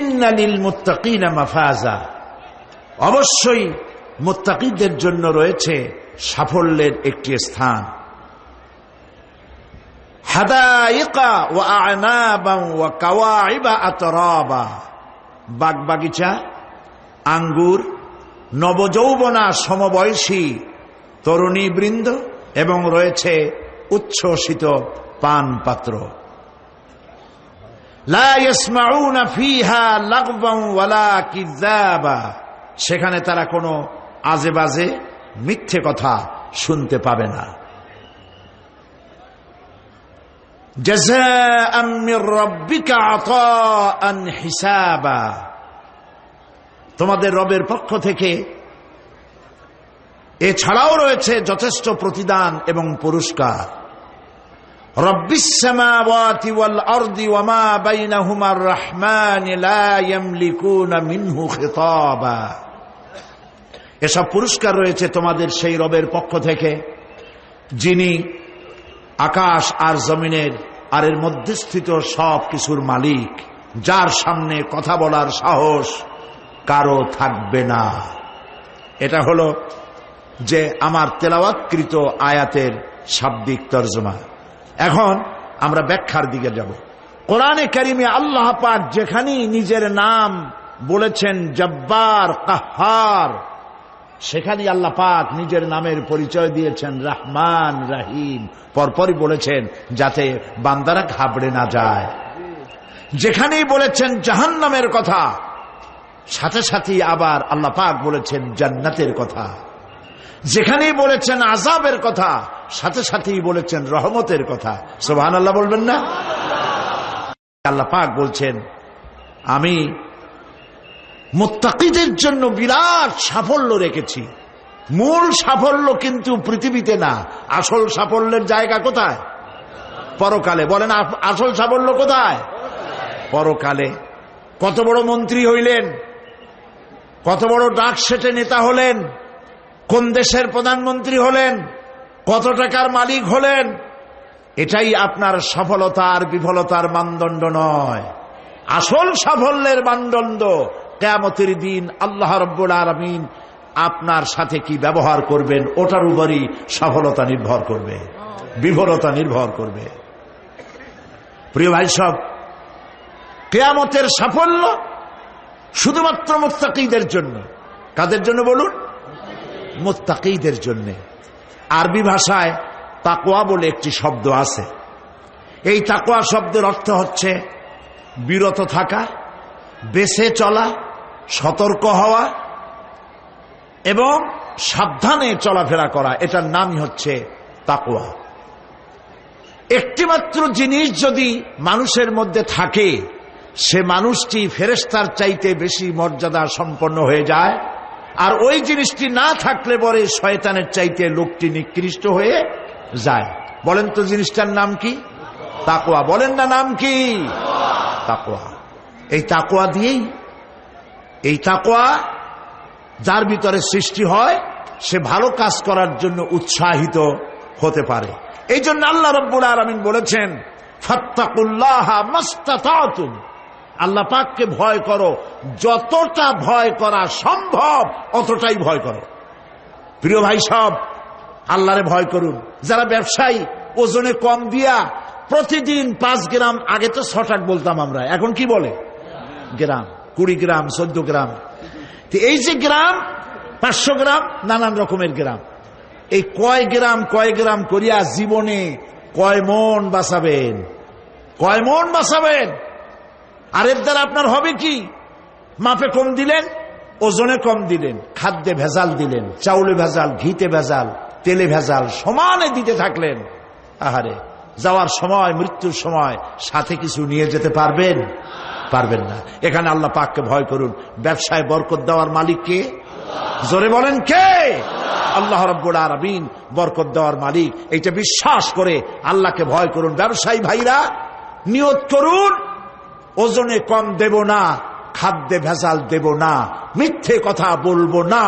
ইন্না লিল মুত্তাকিনা মাফাজা, অবশ্যই মুত্তাকিদের জন্য রয়েছে সাফল্যের একটি স্থান। হাদাইকা ওয়া আ'নাবান ওয়া কাওয়াইবা আতরাবা, বাগবাগিচা, আঙ্গুর, নবযৌবনা সমবয়সী তরুণী বৃন্দ এবং রয়েছে উচ্ছ্বসিত পান পাত্র। লা ইয়াসমাউনা ফিহা লাগওয়ান ওয়ালা কিযাবা, সেখানে তারা কোনো আজে বাজে মিথ্যে কথা শুনতে পাবে না। জাযাআম মির রাব্বিকা আতাআন হিসাবা, তোমাদের রবের পক্ষ থেকে এছাড়াও রয়েছে যথেষ্ট প্রতিদান এবং পুরস্কার। রব্বিস সামাওয়াতি ওয়াল আরদি ওয়া মা বাইনাহুমার রাহমান লা ইয়ামলিকুনা মিনহু খিতাবা, এসব পুরস্কার রয়েছে তোমাদের সেই রবের পক্ষ থেকে যিনি আকাশ আর জমিনের আর এর মধ্যস্থিত সব কিছুর মালিক, যার সামনে কথা বলার সাহস কারো থাকবে না। এটা হলো যে আমার তেলাওয়াতকৃত আয়াতের শাব্দিক তরজমা। এখন আমরা ব্যাখ্যার দিকে যাব। কোরআনে কারিমে আল্লাহ পাক যেখানেই নিজের নাম বলেছেন জব্বার, কাহ্হার, সেখানেই আল্লাহ পাক নিজের নামের পরিচয় দিয়েছেন রহমান, রহিম, পরপরই বলেছেন যাতে বান্দারা ঘাবড়ে না যায়। যেখানেই বলেছেন জাহান্নামের কথা, সাথে সাথেই আবার আল্লাহ পাক বলেছেন জান্নাতের কথা। যেখানেই বলেছেন আযাবের কথা, সাথে সাথেই বলেছেন রহমতের কথা। সুবহানাল্লাহ বলবেন না? আল্লাহ পাক বলছেন আমি মুত্তাকিদের জন্য বিরাট সাফল্য রেখেছি। মূল সাফল্য কিন্তু পৃথিবীতে না, আসল সাফল্যের জায়গা কোথায়? পরকালে। বলেন আসল সাফল্য কোথায়? পরকালে। কত বড় মন্ত্রী হইলেন, কত বড় ডাক সেটে নেতা হলেন, কোন দেশের প্রধানমন্ত্রী হলেন, কত টাকার মালিক হলেন, এটাই আপনার সফলতা আর বিফলতার মানদণ্ড নয়। আসল সাফল্যের মানদণ্ড কিয়ামতের দিন আল্লাহ রাব্বুল আলামিন আপনার সাথে কি ব্যবহার করবেন, ওটার উপরই সফলতা নির্ভর করবে, বিফলতা নির্ভর করবে। প্রিয় ভাই সব, কিয়ামতের সাফল্য শুধুমাত্র মুত্তাকিদের জন্য। কাদের জন্য বলুন? মুত্তাকিদের জন্য। আরবি ভাষায় তাকওয়া বলে একটি শব্দ আছে। এই তাকওয়া শব্দের অর্থ হচ্ছে বিরত থাকা, বেঁচে চলা, সতর্ক হওয়া এবং সাবধানে চলাফেরা করা, এটার নামই হচ্ছে তাকওয়া। একটিমাত্র জিনিস যদি মানুষের মধ্যে থাকে, সে মানুষটি ফেরেশতার চাইতে বেশি মর্যাদা সম্পন্ন হয়ে যায়, আর ওই জিনিসটি না থাকলে পরে শয়তানের চাইতে লোকটি নিকৃষ্ট হয়ে যায়। বলেন তো জিনিসটার নাম কি? তাকওয়া। বলেন না নাম কি? তাকওয়া। এই তাকওয়া দিয়েই, এই তাকওয়া যার ভিতরে সৃষ্টি হয়, সে ভালো কাজ করার জন্য উৎসাহিত হতে পারে। এই জন্য আল্লাহ রাব্বুল আলামিন বলেছেন ফাত্তাকুল্লাহা মাস্তাতাতুম, আল্লাহ পাককে ভয় করো, যতটা ভয় করা সম্ভব অতটাই ভয় করো। প্রিয় ভাই সব, আল্লাহরে ভয় করুন। যারা ব্যবসায়ী ওজনে কম দিয়া প্রতিদিন 5 গ্রাম, আগে তো 6 টাকা বলতাম আমরা, এখন কি বলে? গ্রাম, 20 গ্রাম, 14 গ্রাম। এই যে গ্রাম, 500 গ্রাম, নানান রকমের গ্রাম, এই কয় গ্রাম করিয়া জীবনে কয় মন বাঁচাবেন? কয় মন বাঁচাবেন? আর এর দ্বারা আপনার হবে কি? মাপে কম দিলেন, ওজনে কম দিলেন, খাদ্যে ভেজাল দিলেন, চাউলে ভেজাল, ঘিতে ভেজাল, তেলে ভেজাল, সমানে দিতে থাকলেন। আহারে, যাওয়ার সময়, মৃত্যুর সময় সাথে কিছু নিয়ে যেতে পারবেন? পারবেন না। এখানে আল্লাহ পাককে ভয় করুন। ব্যবসায় বরকত দেওয়ার মালিক কে? জোরে বলেন কে? আল্লাহ রাব্বুল আলামিন বরকত দেওয়ার মালিক। এইটা বিশ্বাস করে আল্লাহকে ভয় করুন। ব্যবসায়ী ভাইরা নিয়ত করুন, ওজনে কম দেব না, খাদ্যে ভেজাল দেব না, মিথ্যে কথা বলবো না।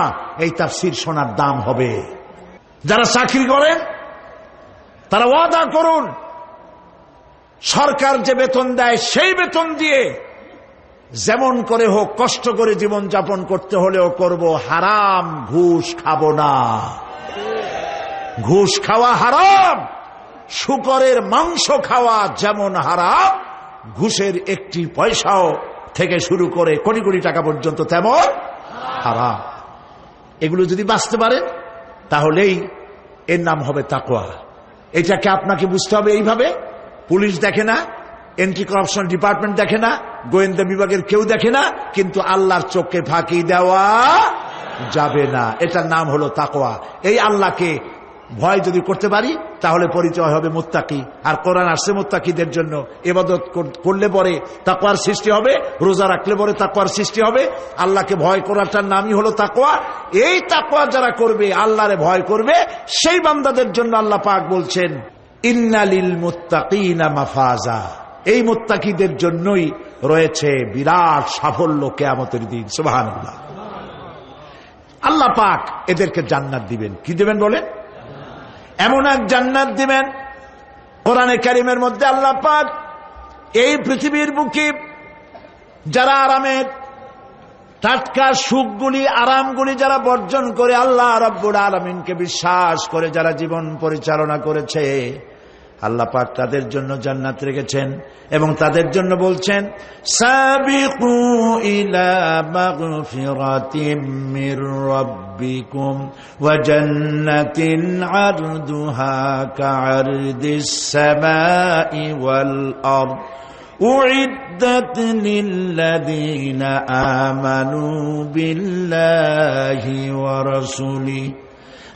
এই তাফসীর শোনার দাম হবে। যারা চাকরি করেন তারা ওয়াদা করুন, সরকার যে বেতন দেয় সেই বেতন দিয়ে যেমন করে হোক কষ্ট করে জীবন যাপন করতে হলেও করব, হারাম ঘুষ খাবো না। ঘুষ খাওয়া হারাম, শূকরের মাংস খাওয়া যেমন হারাম, ঘুষের একটি পয়সাও থেকে শুরু করে কোটি কোটি টাকা পর্যন্ত তেমন হারাম। এগুলো যদি বাঁচতে পারেন তাহলেই এর নাম হবে তাকওয়া। এটাকে আপনাকে বুঝতে হবে এইভাবে। পুলিশ দেখে না, এন্টি করাপশন ডিপার্টমেন্ট দেখে না, গোয়েন্দা বিভাগের কেউ দেখে না, কিন্তু আল্লাহর চোখে ফাঁকি দেওয়া যাবে না। এটার নাম হলো তাকওয়া। এই আল্লাহকে ভয় যদি করতে পারি তাহলে পরিচয় হবে মুত্তাকি। আর কোরআন আসছে মুত্তাকিদের জন্য। ইবাদত করলে পরে তাকওয়ার সৃষ্টি হবে, রোজা রাখলে পরে তাকওয়ার সৃষ্টি হবে। আল্লাহকে ভয় করাটার নামই হলো তাকওয়া। এই তাকওয়া যারা করবে, আল্লাহরে ভয় করবে, সেই বান্দাদের জন্য আল্লাহ পাক বলছেন ইন্নালিল মুত্তাকিনা মাফাজা। এই মুত্তাকিদের জন্যই রয়েছে বিরাট সাফল্য কিয়ামতের দিন। সুবহানাল্লাহ। আল্লাহ পাক এদেরকে জান্নাত দিবেন। কি দিবেন বলেন? এমন এক জান্নাত দিবেন, কোরআনে কারীমের মধ্যে আল্লাহ পাক এই পৃথিবীর বুকে যারা আরামের টাটকা সুখগুলি, আরামগুলি যারা বর্জন করে আল্লাহ রাব্বুল আলামিনকে বিশ্বাস করে যারা জীবন পরিচালনা করেছে, আল্লাহ পাক তাদের জন্য জান্নাত রেখেছেন। এবং তাদের জন্য বলছেন সাবিকু ইলা মাগফিরাতিম মির রাব্বিকুম ওয়া জান্নাতিন আরদুহা কাআরদিস সামাই ওয়াল আরদ উইদ্দাত লিল্লাযীনা আমানু বিল্লাহি ওয়া রাসূলিহি।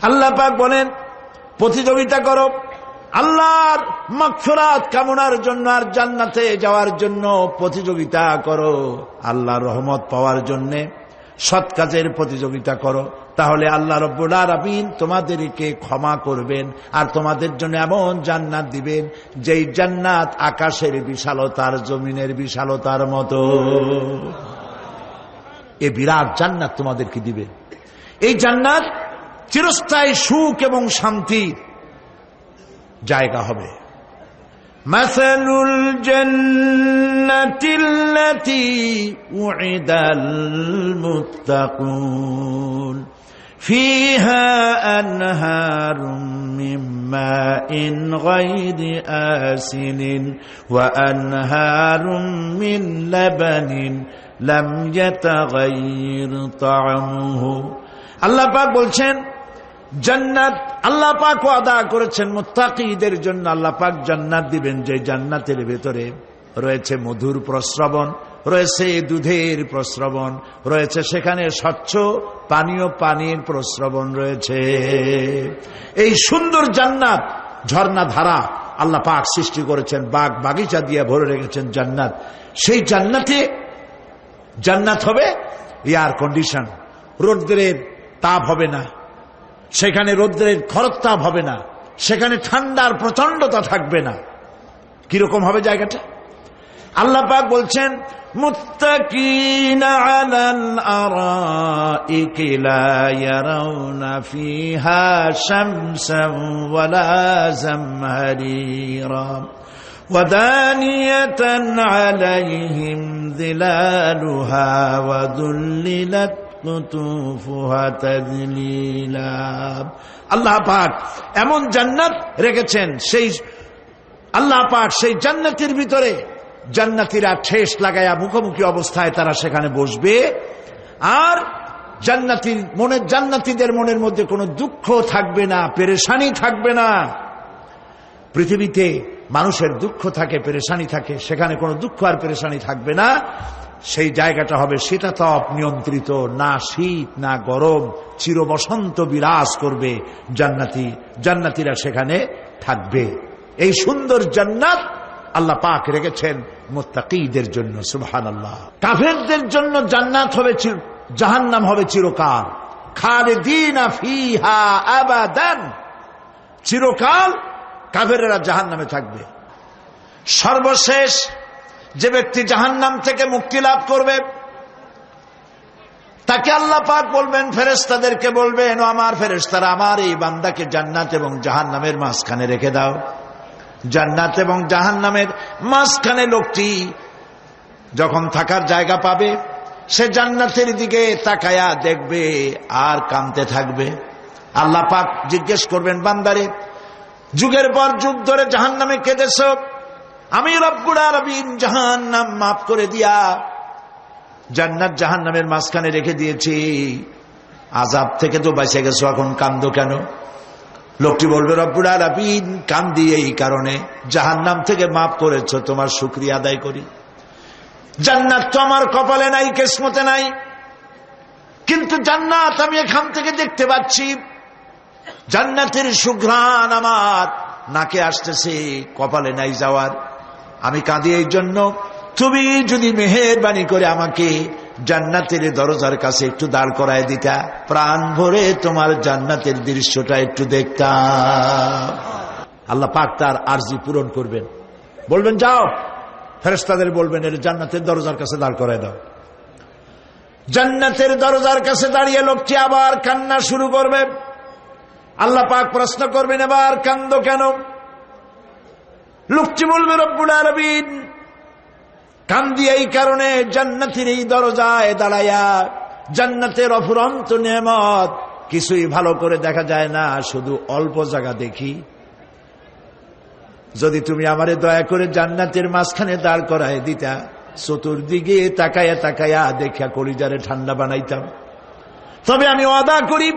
আল্লাহ পাক বলেন প্রতিযোগিতা করো আল্লাহর মাগফিরাত কামনার জন্য আর জান্নাতে যাওয়ার জন্য প্রতিযোগিতা করো। আল্লাহর রহমত পাওয়ার জন্য সৎ কাজের প্রতিযোগিতা করো, তাহলে আল্লাহ রাব্বুল আলামিন তোমাদেরকে ক্ষমা করবেন আর তোমাদের জন্য এমন জান্নাত দিবেন যেই জান্নাত আকাশের বিশালতার, জমিনের বিশালতার মতো। এই বিরাট জান্নাত তোমাদেরকে দিবে। এই জান্নাত চিরস্থায়ী সুখ এবং শান্তির জায়গা হবে। মাসালুল জান্নাতিল্লাতী উইদাল মুত্তাকুন ফিহা আনহারুম মিন মাইন গায়রি আসিনিন ওয়া আনহারুম মিন লাবানিন লাম ইয়াতাগায়্যার তা'আমুহু। আল্লাহ পাক বলছেন জান্নাত আল্লাহ পাক ওয়াদা করেছেন মুত্তাকিদের জন্য। আল্লাহ পাক জান্নাত দিবেন যে জান্নাতের ভেতরে রয়েছে মধুর প্রস্রবণ, রয়েছে দুধের প্রস্রবণ, রয়েছে সেখানে স্বচ্ছ পানীয় পানির প্রস্রবণ রয়েছে। এই সুন্দর জান্নাত, ঝর্ণা ধারা আল্লাহ পাক সৃষ্টি করেছেন, বাগ বাগিচা দিয়ে ভরে রেখেছেন জান্নাত। সেই জান্নাতে জান্নাত হবে এয়ার কন্ডিশন, রৌদ্রের তাপ হবে না সেখানে, রৌদ্রের খরতাপ হবে না সেখানে, ঠান্ডার প্রচন্ডতা থাকবে না। কিরকম হবে জায়গাটা? আল্লাহ পাক বলছেন মুত্তাকিনা আলাল আরাইকি লা ইয়ারাউনা ফিহা শামসান ওয়ালা জামহারিরা ওয়া দানিয়াতান আলাইহিম যিলালুহা ওয়া দুল্লিলাত কুতুফুহা তাযলিলা। আল্লাহ পাক এমন জান্নাত রেখেছেন, সেই আল্লাহ পাক সেই জান্নাতের ভিতরে জান্নাতীরা ঠেস লাগায়া মুখোমুখি অবস্থায় তারা সেখানে বসবে। আর জান্নাতীদের মনের মধ্যে কোনো দুঃখ থাকবে না, পেরেশানি থাকবে না। পৃথিবীতে মানুষের দুঃখ থাকে, পেরেশানি থাকে, সেখানে কোনো দুঃখ আর পেরেশানি থাকবে না। সেই জায়গাটা হবে শীতাতপ নিয়ন্ত্রিত, না শীত না গরম, চির বসন্ত বিরাজ করবে। জান্নাতীরা সেখানে থাকবে। এই সুন্দর জান্নাত আল্লাহ পাক রেখেছেন মুত্তাকিদের জন্য। সুবহানাল্লাহ। কাফেরদের জন্য জান্নাত হবে, জাহান্নাম হবে চিরকাল। খালিদিনা ফিহা আবাদান, চিরকাল কাফেররা জাহান্নামে থাকবে। সর্বশেষ যে ব্যক্তি জাহান্নাম থেকে মুক্তি লাভ করবে তাকে আল্লাহ পাক বলবেন, ফেরেশতাদেরকে বলবেন, ও আমার ফেরেশতারা, আমার এই বান্দাকে জান্নাত এবং জাহান্নামের মাঝখানে রেখে দাও। জান্নাত এবং জাহান্নামের মাঝখানে লোকটি যখন থাকার জায়গা পাবে সে জান্নাতের দিকে তাকায়া দেখবে আর কাঁদতে থাকবে। আল্লাহ পাক জিজ্ঞেস করবেন, বান্দারে যুগের পর যুগ ধরে জাহান্নামে কেঁদেছ, আমি রব্বুল আলামিন জাহান্নাম মাফ করে দিয়া জান্নাত জাহান্নামের মাঝখানে রেখে দিয়েছি, আযাব থেকে তো বেঁচে গেছো, এখন কান্দো কেন? লোকটি বলবে, রব্বুল আলামিন কান্দি এই কারণে, জাহান্নাম থেকে মাফ করেছো, তোমার শুকরিয়া আদায় করি। জান্নাত তো আমার কপালে নাই, কিসমতে নাই, কিন্তু জান্নাত আমি এখান থেকে দেখতে পাচ্ছি, জান্নাতের সুঘ্রাণ আমার নাকে আসতেছে, কপালে নাই যাওয়ার। আমি কাঁদি এই জন্য, তুমি যদি মেহেরবানি করে আমাকে জান্নাতের দরজার কাছে একটু দাঁড় করায় দিতা, প্রাণ ভরে তোমার জান্নাতের দৃশ্যটা একটু দেখতাম। আল্লাহ পাক তার আরজি পূরণ করবেন, বলবেন যাও, ফেরেশতাদের বলবেন এর জান্নাতের দরজার কাছে দাঁড় করায় দাও। জান্নাতের দরজার কাছে দাঁড়িয়ে লোকটি আবার কান্না শুরু করবে। আল্লাহ পাক প্রশ্ন করবেন, এবার কান্দো কেন? লোকটি বলবে, রব্বুল আলামিন কান্দি এই কারণে, জান্নাতের এই দরজায় দাঁড়ায়া জান্নাতের অফুরন্ত নেয়ামত কিছুই ভালো করে দেখা যায় না, শুধু অল্প জায়গা দেখি। যদি তুমি আমারে দয়া করে জান্নাতের মাঝখানে দাঁড় করায় দিতা, চতুর্দিকে তাকায়া তাকায়া দেখা কলিজারে ঠান্ডা বানাইতাম। তবে আমি ওয়াদা করি,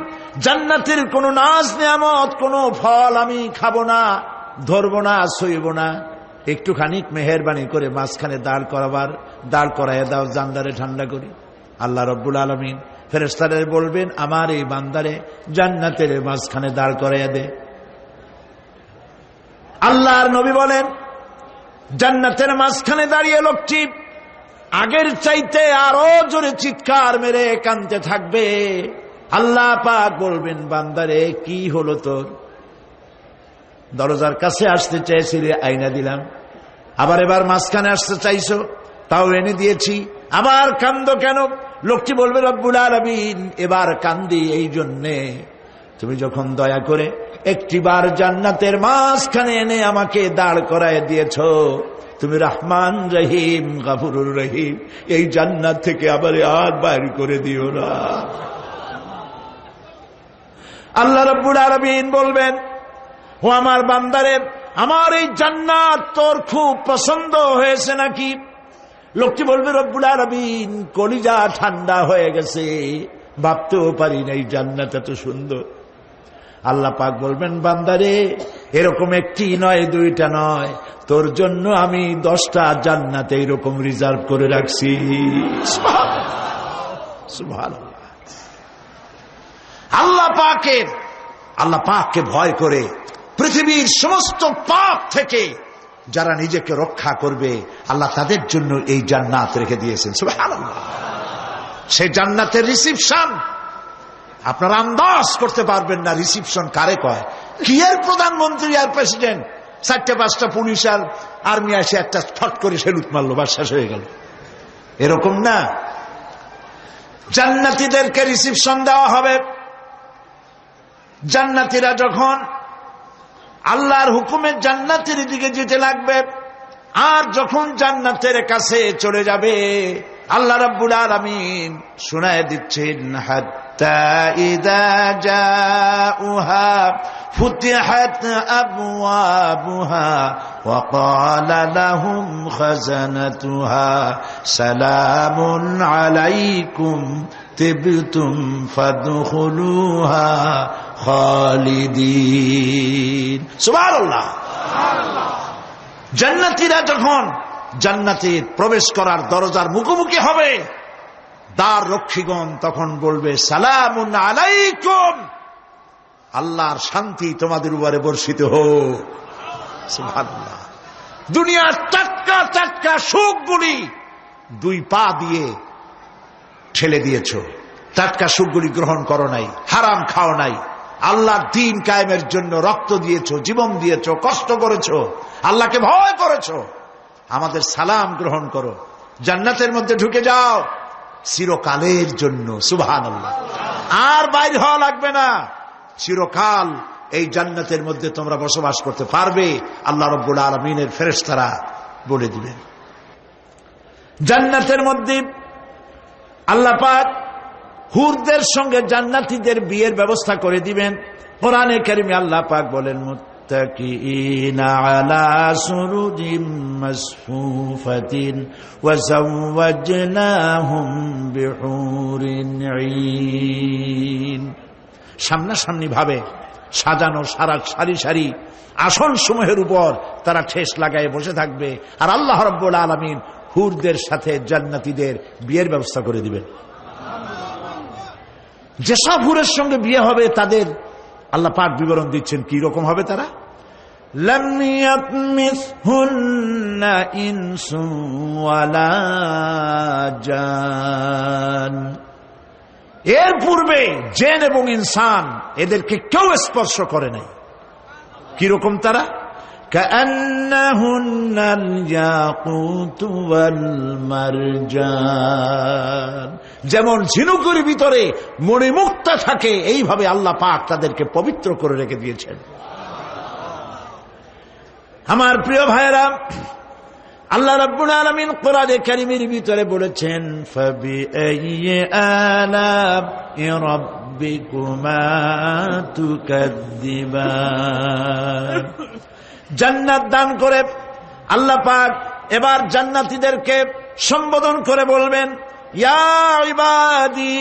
জান্নাতের কোন নাজ নেয়ামত, কোন ফল আমি খাবো না, ধরবো না, সইব না। একটুখানি মেহেরবানি করে মাঝখানে দাঁড় করাইয়া দাও, জান্নারে ঠান্ডা করি। আল্লাহ রব্বুল আলামিন ফেরেশতাদের বলবেন, আমার এই বান্দারে জান্নাতের মাঝখানে দাঁড় করাইয়া দে। আল্লাহর নবী বলেন, জান্নাতের মাঝখানে দাঁড়িয়ে লোকটি আগের চাইতে আরো জোরে চিৎকার মেরে কাঁদতে থাকবে। আল্লাহ পাক বলবেন, বান্দারে কি হলো তোর? দরজার কাছে আসতে চাইছিলে, আইনা দিলাম। আবার এবার মাঝখানে আসতে চাইছো, তাও এনে দিয়েছি, আবার কান্দো কেন? লোকটি বলবে, রব্বুল আলামিন এবার কান্দি এই জন্যে, তুমি যখন দয়া করে একটিবার জান্নাতের মাঝখানে এনে আমাকে দাঁড় করায় দিয়েছ, তুমি রহমান রহিম গফুরুর রহিম, এই জান্নাত থেকে আবার আর বাইর করে দিও না। আল্লাহ রাব্বুল আলামিন বলবেন, ও আমার বান্দারে, আমার এই জান্নাত তোর খুব পছন্দ হয়েছে নাকি? লোকটি বলবে, রব্বুল আলামিন কলিজা ঠান্ডা হয়ে গেছে, ভাবতেও পারি না এই জান্নাত এত সুন্দর। আল্লাহ পাক বলবেন, বান্দারে এরকম একটি নয়, দুইটা নয়, তোর জন্য আমি 10টা জান্নাত এইরকম রিজার্ভ করে রাখছি। সুবহানাল্লাহ। আল্লাহ পাককে ভয় করে পৃথিবীর সমস্ত পাপ থেকে যারা নিজেকে রক্ষা করবে, আল্লাহ তাদের জন্য এই জান্নাত রেখে দিয়েছেন। সুবহানাল্লাহ। সেই জান্নাতের রিসিপশন আপনারা আন্দাজ করতে পারবেন না, রিসিপশন কারে কয়। কি এর প্রধানমন্ত্রী আর প্রেসিডেন্ট, 4-5টা পুলিশ আর আর্মি আসে একটা ফট করে সেলুট মারলো, বা শেষ হয়ে গেল, এরকম না। জান্নাতীদেরকে রিসিপশন দেওয়া হবে। জান্নাতীরা যখন আল্লাহর হুকুমে জান্নাতের দিকে যেতে লাগবে, আর যখন জান্নাতের কাছে চলে যাবে, আল্লাহ রাব্বুল আলামিন শোনায় দিচ্ছেন, হাত্তা ইযা জাউহা ফুতিহাত আবওয়াবুহা ওয়া ক্বালা লাহুম খাজানাতুহা সালামুন আলাইকুম তিবতুম ফাদখুলুহা খালিদিন। সুবহানাল্লাহ। জান্নাতীরা যখন জান্নাতে প্রবেশ করার দরজার মুখোমুখি হবে, দ্বার রক্ষীগণ তখন বলবে, সালামুন আলাইকুম, আল্লাহর শান্তি তোমাদের উপরে বর্ষিত হোক। সুবহানাল্লাহ। দুনিয়ার টাটকা টাটকা সুখগুলি 2 পা দিয়ে ঠেলে দিয়েছ, টাটকা সুখগুলি গ্রহণ করো নাই, হারাম খাও নাই, আল্লাহর দ্বীন কায়েমের জন্য রক্ত দিয়েছো, জীবন দিয়েছো, কষ্ট করেছো, আল্লাহকে ভয় করেছো। আমাদের সালাম গ্রহণ করো, জান্নাতের মধ্যে ঢুকে যাও চিরকালের জন্য। সুবহানাল্লাহ। আর বাইর হওয়া লাগবে না, চিরকাল এই জান্নাতের মধ্যে তোমরা বসবাস করতে পারবে, আল্লাহ রাব্বুল আলামিনের ফেরেশতারা বলে দিবেন। জান্নাতের মধ্যে আল্লাহ পাক হুরদের সঙ্গে জান্নাতীদের বিয়ের ব্যবস্থা করে দিবেন। কোরআনে কারিমে আল্লাহ পাক বলেন, মুত্তাকিইনা আলা সুরুজিম মাসফুফাতিন ওয়া যাওয়াজনাহুম বিহুরিন ঈন। সামনাসামনি ভাবে সাজানো সারি সারি আসন সমূহের উপর তারা ঠেস লাগায় বসে থাকবে, আর আল্লাহ রাব্বুল আলামিন হুরদের সাথে জান্নাতীদের বিয়ের ব্যবস্থা করে দিবেন। যেসব হুরের সঙ্গে বিয়ে হবে তাদের আল্লাহ পাক বিবরণ দিচ্ছেন কি রকম হবে তারা। লাম ইয়াতমিসহুন্না ইনসুন ওয়ালা জান, এর পূর্বে জিন এবং ইনসান এদেরকে কেউ স্পর্শ করে নাই। কি রকম তারা? কাআন্নাহুন্নাল ইয়াকুতু ওয়াল মারজান, যেমন ঝিনুকের ভিতরে মণিমুক্তা থাকে এইভাবে আল্লাহ পাক তাদেরকে পবিত্র করে রেখে দিয়েছেন। আমার প্রিয় ভাইরা, আল্লাহ রাব্বুল আলামিন কোরআনে কারীমের ভিতরে বলেছেন, ফাবিআইয়ি আলা'i রাব্বিকুমা তুকাযযিবান। জান্নাত দান করে আল্লাহ পাক এবার জান্নাতীদেরকে সম্বোধন করে বলবেন, ইয়া ইবাদি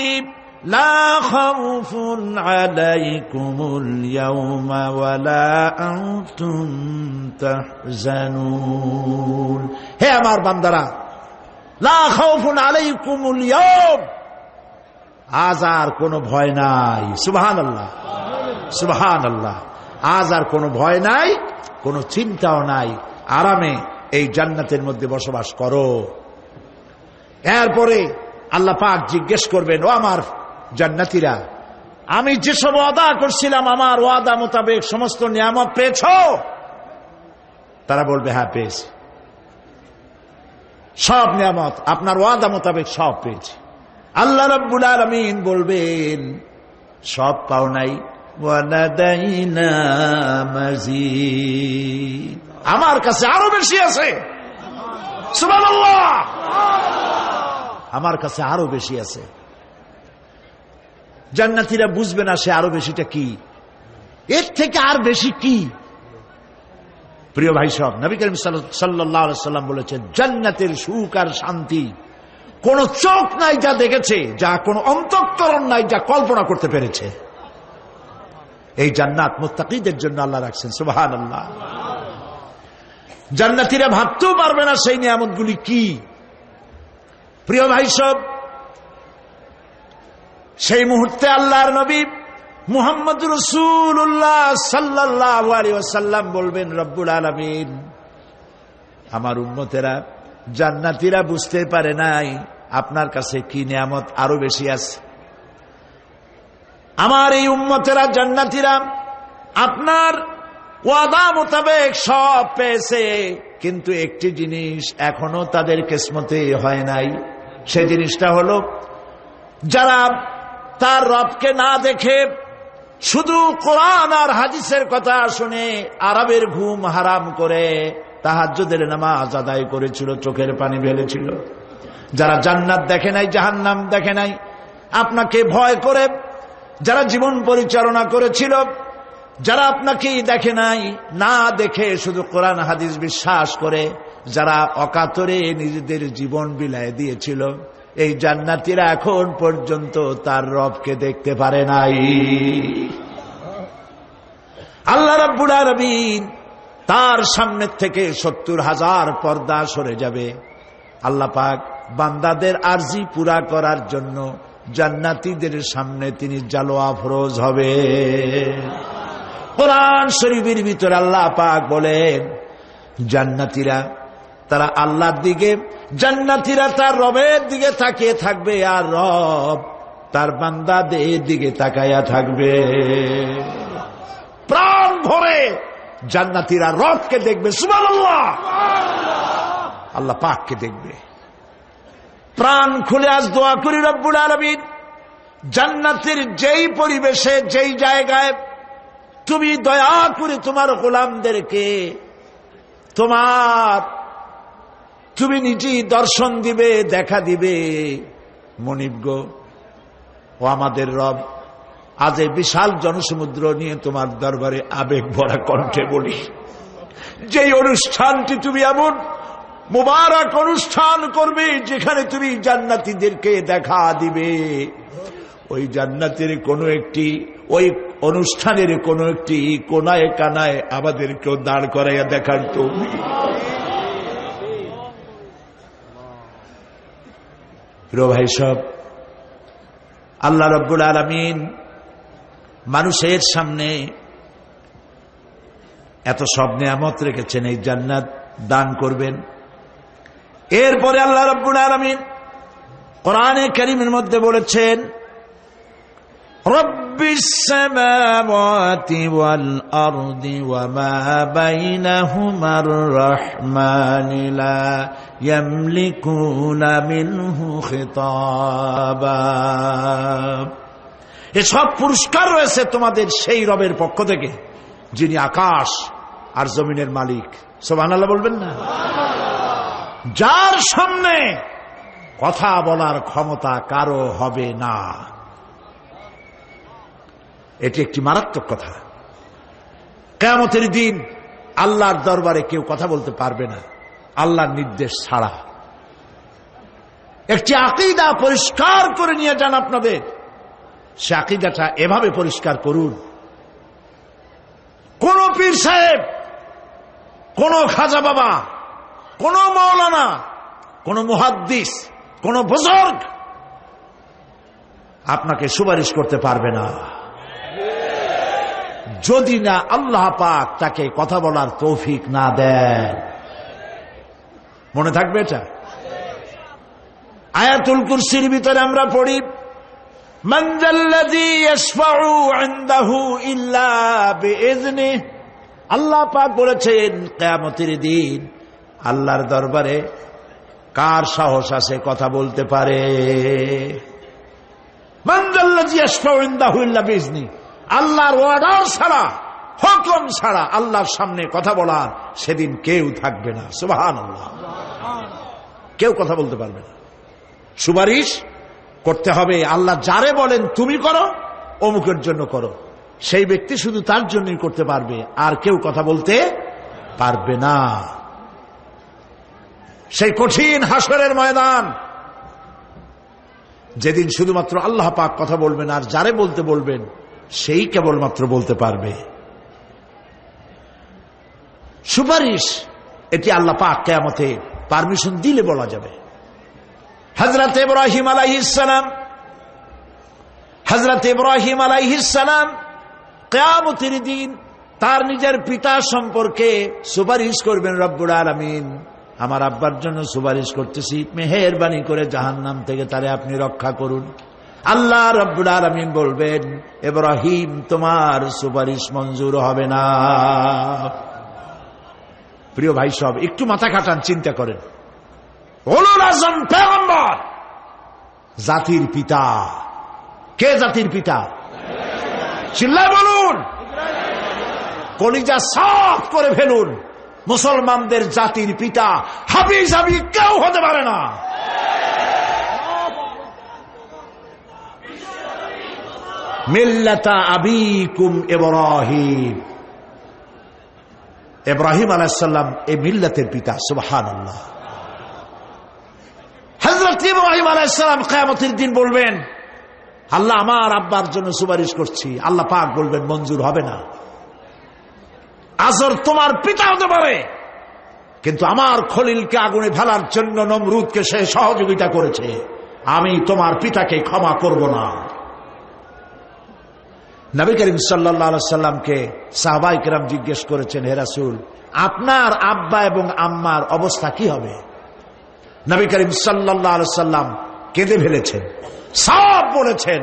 লা খাউফুন আলাইকুমুল ইয়াওমা ওয়ালা আনতুম তাহজানুন। হে আমার বান্দারা, লা খাউফুন আলাইকুমুল ইয়াওম, আজ আর কোনো ভয় নাই। সুবহানাল্লাহ, সুবহানাল্লাহ। আজ আর কোনো ভয় নাই, কোনো চিন্তাও নাই, আরামে এই জান্নাতের মধ্যে বসবাস করো। এরপরে আল্লাহ পাক জিজ্ঞেস করবেন, ও আমার জান্নাতীরা, আমি যেসব ওয়াদা করছিলাম আমার ওয়াদা মোতাবেক সমস্ত নিয়ামত পেয়েছো? তারা বলবে, হ্যাঁ পেয়েছি, সব নিয়ামত আপনার ওয়াদা মোতাবেক সব পেয়েছি। আল্লাহ রাব্বুল আলামিন বলবেন, সব পাও নাই, ওয়ালাদাইনা মাজিদ, আমার কাছে আরো বেশি আছে। সুবহানাল্লাহ, আমার কাছে আরো বেশি আছে। জান্নাতীরা বুঝবে না সে আরো বেশিটা কি, এর থেকে আর বেশি কি। প্রিয় ভাই সব, নবী করিম সাল্লাল্লাহু আলাইহি সাল্লাম বলেছেন, জান্নাতের সুখ আর শান্তি কোন চোখ নাই যা দেখেছে, যা কোন অন্তঃকরণ নাই যা কল্পনা করতে পেরেছে। এই জান্নাত মুত্তাকিদের জন্য আল্লাহ রাখছেন। সুবহানাল্লাহ। জান্নাতীরা ভাবতেও পারবে না সেই নিয়ামতগুলি কি। প্রিয় ভাই সব, সেই মুহূর্তে আল্লাহর নবী মুহাম্মদ রাসূলুল্লাহ সাল্লাল্লাহু আলাইহি ওয়াসাল্লাম বলবেন, রব্বুল আলামিন, আমার উম্মতেরা জান্নাতীরা বুঝতে পারে নাই আপনার কাছে কি নিয়ামত আরো বেশি আছে। আমার এই উম্মতেরা জান্নাতীরা আপনার ওয়াদা মোতাবেক সব পেয়েছে, কিন্তু একটি জিনিস এখনো তাদের কিসমতে হয় নাই। সেই জিনিসটা হলো, যারা তার রবকে না দেখে শুধু কোরআন আর হাদিসের কথা শুনে আরবের ঘুম হারাম করে তাহাজ্জুদের নামাজ আদায় করেছিল, চোখের পানি ফেলেছিল, যারা জান্নাত দেখে নাই, জাহান্নাম দেখে নাই, আপনাকে ভয় করে যারা জীবন পরিচালনা করেছিল, যারা আপনাকে দেখে নাই, না দেখে শুধু কোরআন হাদিস বিশ্বাস করে যারা অকাতরে নিজেদের জীবন বিলায় দিয়েছিল, এই জান্নাতীরা এখন পর্যন্ত তার রবকে দেখতে পারে নাই। আল্লাহ রাব্বুল আলামিন তার সামনে থেকে ৭০,০০০ পর্দা সরে যাবে। আল্লাহ পাক বান্দাদের আরজি পুরা করার জন্য জান্নাতীদের সামনে তিনি জালোয়া ফরোজ হবে। কোরআন শরীফের ভিতরে আল্লাহ পাক বলেন, জান্নাতীরা তারা আল্লাহর দিকে, জান্নাতীরা তার রবের দিকে তাকিয়ে থাকবে, আর রব তার বান্দাদের দিকে তাকায়া থাকবে। প্রাণ ভরে জান্নাতীরা রবকে দেখবে। সুবহানাল্লাহ, আল্লাহ পাককে দেখবে। প্রাণ খুলে আজ দোয়া করি, রব্বুল আলামিন, জান্নাতের যেই পরিবেশে, যেই জায়গায় তুমি দয়া করে তোমার গোলামদেরকে তোমার তুমি নিজেই দর্শন দিবে, দেখা দিবে। মনিব গো, ও আমাদের রব, আজ এই বিশাল জনসমুদ্র নিয়ে তোমার দরবারে আবেগ ভরা কণ্ঠে বলি, যেই অনুষ্ঠানটি তুমি এমন মুবারক অনুষ্ঠান করবে যেখানে তুমি জান্নাতীদেরকে দেখা দিবে, ওই জান্নাতের কোনো একটি, ওই অনুষ্ঠানের কোনো একটি কোনায় কানায় আমাদেরকেও দাঁড় করাইয়া দেখার তুমি। প্রিয় ভাই সব, আল্লাহ রাব্বুল আলামিন মানুষের সামনে এত সব নিয়ামত রেখেছেন, এই জান্নাত দান করবেন। এরপরে আল্লাহ রাব্বুল আলামিন কোরআনে কারীমের মধ্যে বলেছেন, রব্বিস সামাওয়াতি ওয়াল আরদি ওয়া মা বাইনাহুমার রাহমানি লা ইয়ামলিকুনা মিনহু খিতাবা। এসব পুরস্কার রয়েছে তোমাদের সেই রবের পক্ষ থেকে যিনি আকাশ আর জমিনের মালিক। সুবহানাল্লাহ বলবেন না? যার সামনে কথা বলার ক্ষমতা কারো হবে না। এটি একটি মারাত্মক কথা। কিয়ামতের দিন আল্লাহর দরবারে কেউ কথা বলতে পারবে না আল্লাহর নির্দেশ ছাড়া। একটি আকীদা পরিষ্কার করে নিয়ে যান আপনাদের। সে আকীদাটা এভাবে পরিষ্কার করুন, কোন পীর সাহেব, কোন খাজা বাবা, কোন মাওলানা, কোন মুহাদ্দিস, কোন বুজুর্গ আপনাকে সুপারিশ করতে পারবে না যদি না আল্লাহ পাক তাকে কথা বলার তৌফিক না দেন। মনে থাকবে এটা? আয়াতুল কুরসির ভিতরে আমরা পড়ি, মান যাল্লাযী ইয়াশফাউ ইনদাহু ইল্লা বিইযনিহি। আল্লাহ পাক বলেছেন কিয়ামতের দিন আল্লাহর দরবারে কার সাহস আছে কথা বলতে পারে? মান যাল্লাযী ইয়াশফাউ ইনদাহু ইল্লা বিইযনিহি। আল্লাহর অর্ডার ছাড়া, হুকুম ছাড়া আল্লাহর সামনে কথা বলার সেদিন কেউ থাকবে না। সুবহানাল্লাহ। কেউ কথা বলতে পারবে না। সুপারিশ করতে হবে আল্লাহ যারে বলেন তুমি করো, অমুকের জন্য করো, সেই ব্যক্তি শুধু তার জন্যই করতে পারবে, আর কেউ কথা বলতে পারবে না। সেই কঠিন হাসরের ময়দান, যেদিন শুধুমাত্র আল্লাহ পাক কথা বলবেন, আর যারে বলতে বলবেন সেই কেবলমাত্র বলতে পারবে। সুপারিশ এটি আল্লাহ পাক কিয়ামতে পারমিশন দিলে বলা যাবে। হযরত ইব্রাহিম আলাইহিস সালাম কিয়ামতের দিন তার নিজের পিতা সম্পর্কে সুপারিশ করবেন। রব্বুল আলামিন, আমার আব্বার জন্য সুপারিশ করতেছি, মেহেরবানি করে জাহান্নাম থেকে তারে আপনি রক্ষা করুন। আল্লাহ রব্বুল আলামিন বলবেন, ইব্রাহিম তোমার সুপারিশ মঞ্জুর হবে না। প্রিয় ভাই সব, একটু মাথা খাটান, চিন্তা করেন। উলুল আযম পয়গম্বর, জাতির পিতা। কে জাতির পিতা? চিল্লায় বলুন, কলিজা সাফ করে ফেলুন। মুসলমানদের জাতির পিতা হাবিজাবি কেউ হতে পারে না। মিল্লাতা আবিকুম ইব্রাহিম। ইব্রাহিম আলাইহিস সালাম এই মিল্লাতের পিতা। সুবহানাল্লাহ। হযরত ইব্রাহিম আলাইহিস সালাম কিয়ামতের দিন বলবেন, আল্লাহ আমার আব্বার জন্য সুপারিশ করছি। আল্লাহ পাক বলবেন মঞ্জুর হবে না। আজর তোমার পিতা হতে পারে, কিন্তু আমার খলিলকে আগুনে ফেলার জন্য নমরুদকে সে সহযোগিতা করেছে, আমি তোমার পিতাকে ক্ষমা করব না। নবী করিম সাল্লাল্লাহু আলাইহি সাল্লামকে সাহাবায়ে কেরাম জিজ্ঞেস করেছেন, হে রাসূল, আপনার আব্বা এবং আম্মার অবস্থা কি হবে? নবী করিম সাল্লাল্লাহু আলাইহি সাল্লাম কেঁদে ফেলেছেন, সব বলেছেন,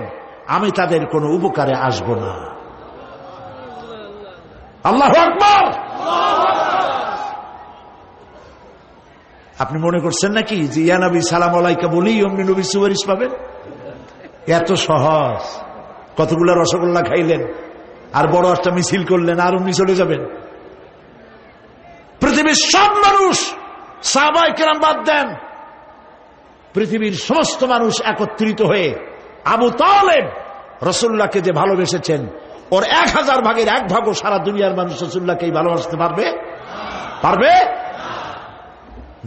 আমি তাদের কোনো উপকারে আসব না। আল্লাহু আকবার। আপনি মনে করছেন নাকি যে ইয়া নবী সালাম আলাইকা বলি অমনি নবী সুপারিশ পাবেন? এত সহজ। কতগুলা রসগোল্লা খাইলেন আর বড় একটা মিছিল করলেন আর অমনি চলে যাবেন? পৃথিবীর সব মানুষ সাহাবায়ে কেরাম বাদ দেন, পৃথিবীর সমস্ত মানুষ একত্রিত হয়ে আবু তালেব রাসূলুল্লাহকে যে ভালোবেসেছেন, ওর 1000 ভাগের 1 ভাগও সারা দুনিয়ার মানুষ রাসূলুল্লাহকেই ভালোবাসতে পারবে? পারবে?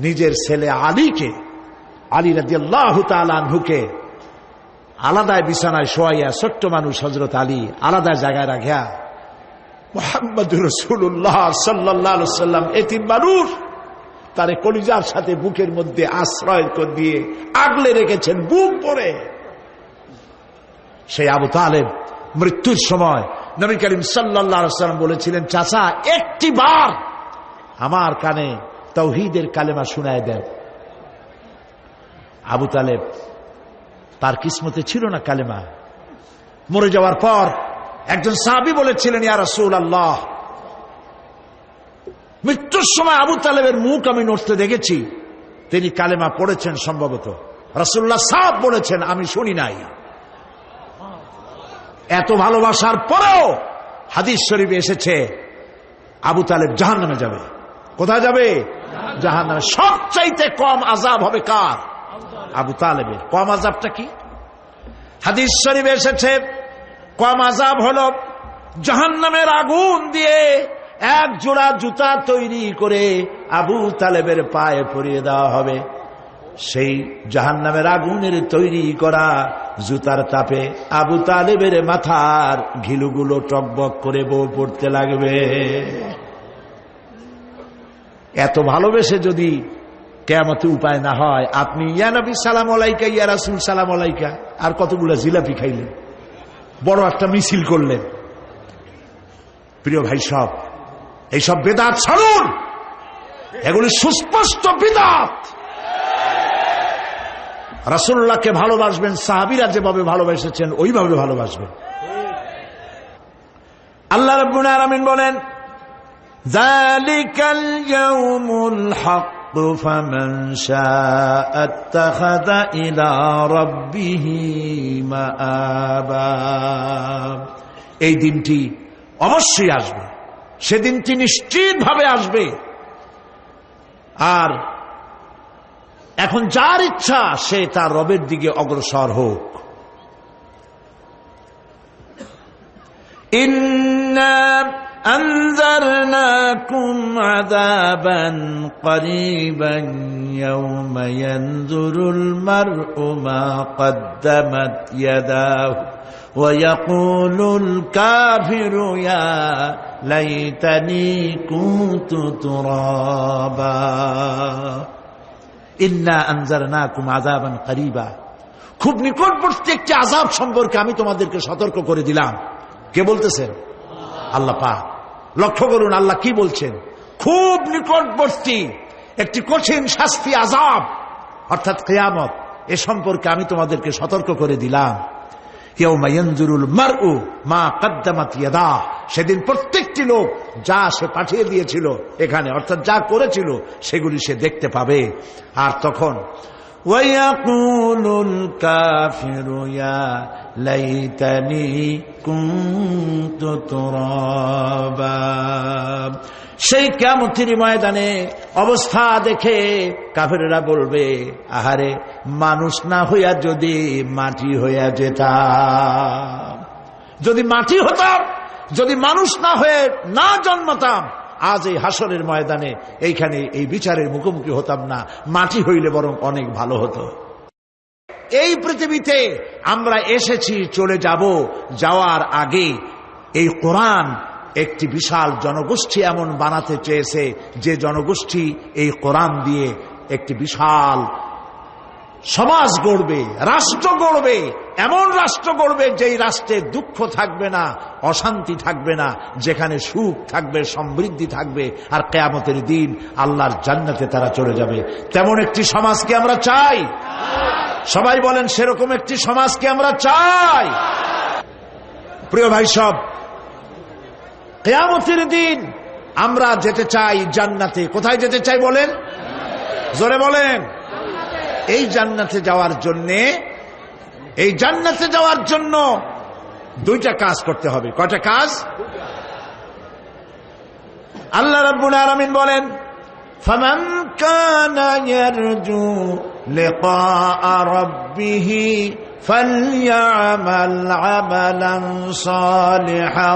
নিজের ছেলে আলীকে, আলী রাদিয়াল্লাহু তাআলা আনহুকে আলাদায় বিছানায় শোয়াইয়া, ছোট্ট মানুষ হযরত আলী আলাদা জায়গায় রাখিয়া মুহাম্মদুর রাসূলুল্লাহ সাল্লাল্লাহু আলাইহি ওয়াসাল্লাম এতিম মানুষ, তারে কলিজার সাথে বুকের মধ্যে আশ্রয় করে দিয়ে আগলে রেখেছেন বুক পরে। সেই আবু তালেব মৃত্যুর সময় নবী করিম সাল্লাল্লাহু আলাইহি ওয়াসাল্লাম বলেছিলেন, চাচা একটি বার আমার কানে তাওহীদের কালেমা শোনায় দেন। আবু তালেব তার কিসমতে ছিল না কালেমা। মরে যাওয়ার পর একজন সাহাবী বলেছিলেন, ইয়া রাসূলুল্লাহ, মৃত্যুর সময় আবু তালেবের মুখ আমি নড়তে দেখেছি, তিনি কালেমা পড়েছেন সম্ভবত। রাসূলুল্লাহ সাহেব বলেছেন, আমি শুনি নাই। এত ভালোবাসার পরেও হাদিস শরীফে এসেছে আবু তালেব জাহান্নামে যাবে। কোথায় যাবে? জাহান্নামে। সবচাইতে কম আযাব হবে কার? আবু তালেবের। কম আযাবটা কি? হাদিস শরীফে এসেছে কম আযাব হলো জাহান্নামের আগুন দিয়ে 1 জোড়া জুতা তৈরি করে আবু তালেবের পায়ে পরিয়ে দেওয়া হবে। সেই জাহান্নামের আগুনের তৈরি করা জুতার তাপে আবু তালেবের মাথার ঘিলুগুলো টকবক করে বউ পড়তে লাগবে। এত ভালোবেসে যদি কিয়ামতে উপায় না হয়, আপনি ইয়া নবী সালাম আলাইকা, ইয়া রাসূল সালাম আলাইকা, আর কতগুলো জিলাপি খাইলেন, বড় একটা মিছিল করলেন। প্রিয় ভাই সব, এইসব বেদাত ছাড়ুন, এগুলি সুস্পষ্ট বিদআত। রাসূলুল্লাহকে ভালোবাসবেন, সাহাবীরা যেভাবে ভালোবেসেছেন ওইভাবে ভালোবাসবেন। আল্লাহ রাব্বুল আলামিন বলেন, যালিকাল ইয়াউমুল হক ফামান শাআ আত্তাখাযা ইলা রাব্বিহি মাআবা। এই দিনটি অবশ্যই আসবে, সেদিনটি নিশ্চিতভাবে আসবে। আর এখন যার ইচ্ছা সে তার রবের দিকে অগ্রসর হোক। ইন্না আনজারনাকুম আযাবান করিবান ইয়াওমা ইয়ানজুরুল মার'উ মা কদ্দামাত ইয়াদাহু ওয়া ইয়াকুলুল কাফিরু ইয়া লাইতানি কুনতু তুরাবা। ইন্না আনজারনাকুম আযাবান করিবা, খুব নিকটবর্তী একটি আযাব সম্পর্কে আমি তোমাদেরকে সতর্ক করে দিলাম। কে বলতেছেন? আল্লাহ পাক। লক্ষ্য করুন আল্লাহ কি বলছেন, খুব নিকটবর্তী একটি কঠিন শাস্তি, আযাব অর্থাৎ কিয়ামত, এ সম্পর্কে আমি তোমাদেরকে সতর্ক করে দিলাম। ইয়াউমা ইয়ানজুরুল মার'উ মা কদ্দামাত ইয়াদাহ, সেদিন প্রত্যেকটি লোক যা সে পাঠিয়ে দিয়েছিল এখানে, অর্থাৎ যা করেছিল সেগুলি সে দেখতে পাবে। আর তখন ওয়ায়াকুলুল কাফিরু ইয়া লাইতানি কুনতু তুরাবা। সেই কিয়ামতের ময়দানে অবস্থা দেখে কাফেররা বলবে, আহারে মানুষ না হইয়া যদি মাটি হইয়া যেতাম, যদি মাটি হতাম, যদি মানুষ না হয়ে না জন্মতাম, আজ এই হাসরের ময়দানে এইখানে এই বিচারের মুখোমুখি হতাম না, মাটি হইলে বরং অনেক ভালো হতো। এই পৃথিবীতে আমরা এসেছি, চলে যাব, যাওয়ার আগে এই কোরআন একটি বিশাল জনগোষ্ঠী এমন বানাতে চেয়েছে যে জনগোষ্ঠী এই কোরআন দিয়ে একটি বিশাল সমাজ গড়বে, রাষ্ট্র গড়বে, এমন রাষ্ট্র গড়বে যেই রাষ্ট্রে দুঃখ থাকবে না, অশান্তি থাকবে না, যেখানে সুখ থাকবে, সমৃদ্ধি থাকবে, আর কিয়ামতের দিন আল্লাহর জান্নাতে তারা চলে যাবে। তেমন একটি সমাজকে আমরা চাই। সবাই বলেন, সেরকম একটি সমাজকে আমরা চাই। প্রিয় ভাই সব, কিয়ামতের দিন আমরা যেতে চাই জান্নাতে। কোথায় যেতে চাই বলেন? জোরে বলেন। এই জান্নাতে যাওয়ার জন্য দুইটা কাজ করতে হবে। কয়টা কাজ? আল্লাহ রাব্বুল আলামিন বলেন, فمن كان يرجو لقاء ربه فليعمل عملا صالحا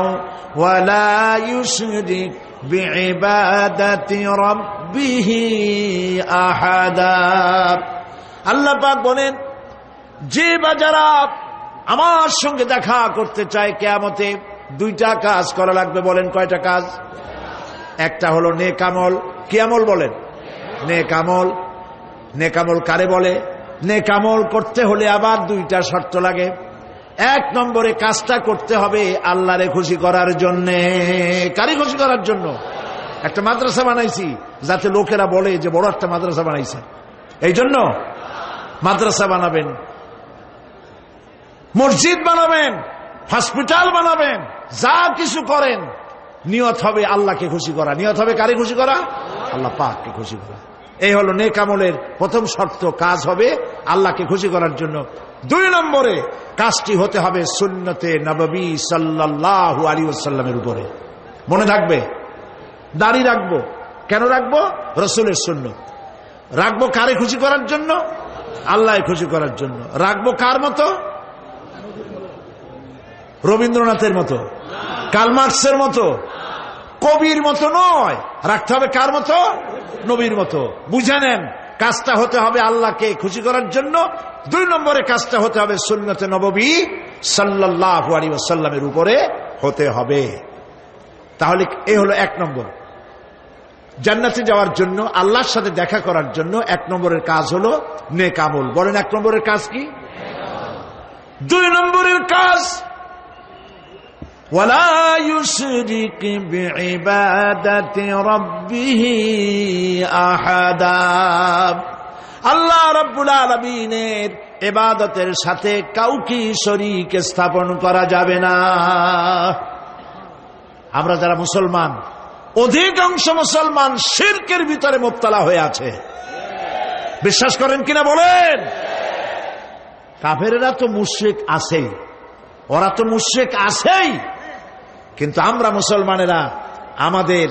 ولا يشرك بعبادة ربه أحدا। আল্লাহ পাক বলেন, যে বা যারা আমার সঙ্গে দেখা করতে চায় কিয়ামতে, দুইটা কাজ করা লাগবে। বলেন কয়টা কাজ? একটা হলো নেক আমল। কি আমল বলেন? নেক আমল। নেক আমল কারে বলে? নেক আমল করতে হলে আবার দুইটা শর্ত লাগে। এক নম্বরে কাজটা করতে হবে আল্লাহরে খুশি করার জন্য। কারে খুশি করার জন্য? একটা মাদ্রাসা বানাইছি যাতে লোকেরা বলে যে বড় একটা মাদ্রাসা বানাইছে, এই জন্য মাদ্রাসা বানাবেন, মসজিদ বানাবেন, হসপিটাল বানাবেন, যা কিছু করেন নিয়ত হবে আল্লাহকে খুশি করা। নিয়ত হবে কারে খুশি করা? আল্লাহ পাককে খুশি করা। এই হলো নেক আমলের প্রথম শর্ত। কাজ হবে আল্লাহকে খুশি করার জন্য। দুই নম্বরে কাজটি হতে হবে সুন্নতে নববী সাল্লাল্লাহু আলাইহি ওয়াসাল্লামের উপরে। মনে থাকবে, দাড়ি রাখবো। কেন রাখবো? রাসূলের সুন্নাত। রাখবো কারে খুশি করার জন্য? আল্লাহকে খুশি করার জন্য। রাখবো কার মতো? রবীন্দ্রনাথের মতো, কার্ল মার্কসের মতো, কবির মতো নয়। রাখতে হবে কার মতো? নবীর মতো। বুঝে নেন, কাজটা হতে হবে আল্লাহকে খুশি করার জন্য। দুই নম্বরে কাজটা হতে হবে সুন্নতে নববী সাল্লাল্লাহু আলাইহি ওয়াসাল্লামের উপরে হতে হবে। তাহলে এই হলো এক নম্বর। জান্নাতে যাওয়ার জন্য, আল্লাহর সাথে দেখা করার জন্য এক নম্বরের কাজ হলো নেক আমল। বলেন এক নম্বরের কাজ কি? দুই নম্বরের কাজ ওয়ালা ইউশরিক বিইবাদাতি রাব্বিহি আহাদা। আল্লাহ রাব্বুল আলামিনের ইবাদতের সাথে কাউকে শরীক স্থাপন করা যাবে না। আমরা যারা মুসলমান, অধিকাংশ মুসলমান শিরকের ভিতরে মুবতালা হয়ে আছে। বিশ্বাস করেন কিনা বলেন? কাফেরেরা তো মুশরিক আছেই, ওরা তো মুশরিক আছেই, কিন্তু আমরা মুসলমানেরা আমাদের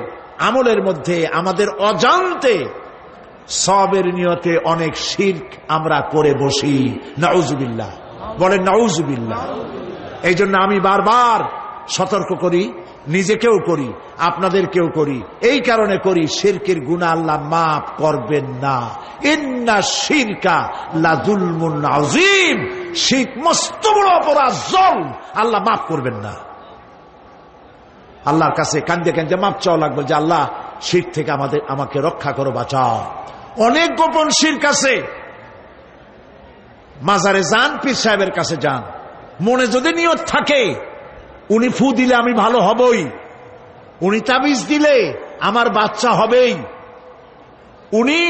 আমলের মধ্যে আমাদের অজান্তে সবের নিয়তে অনেক শিরক আমরা করে বসি। নাউজুবিল্লাহ। বলেন নাউজুবিল্লাহ। এই জন্য আমি বারবার সতর্ক করি, নিজেকেও করি, আপনাদেরকেও করি। এই কারণে করি, শিরকের গুনাহ আল্লাহ মাফ করবেন না। ইন্না শিরকা লাযুলমুন আযীম। শিরক মস্ত বড় অপরাধ, জুলম, আল্লাহ মাফ করবেন না। আল্লাহর কাছে কান্দে কান্দে মাফ চাওয়া লাগবে যে আল্লাহ শিরক থেকে আমাকে রক্ষা করো, বাঁচাও। অনেক গোপন শিরক আছে। মাজারে যান, পীর সাহেবের কাছে যান, মনে যদি নিয়ত থাকে উনি ফু দিলে আমি ভালো হবই, উনি তাবিজ দিলে আমার বাচ্চা হবেই, উনি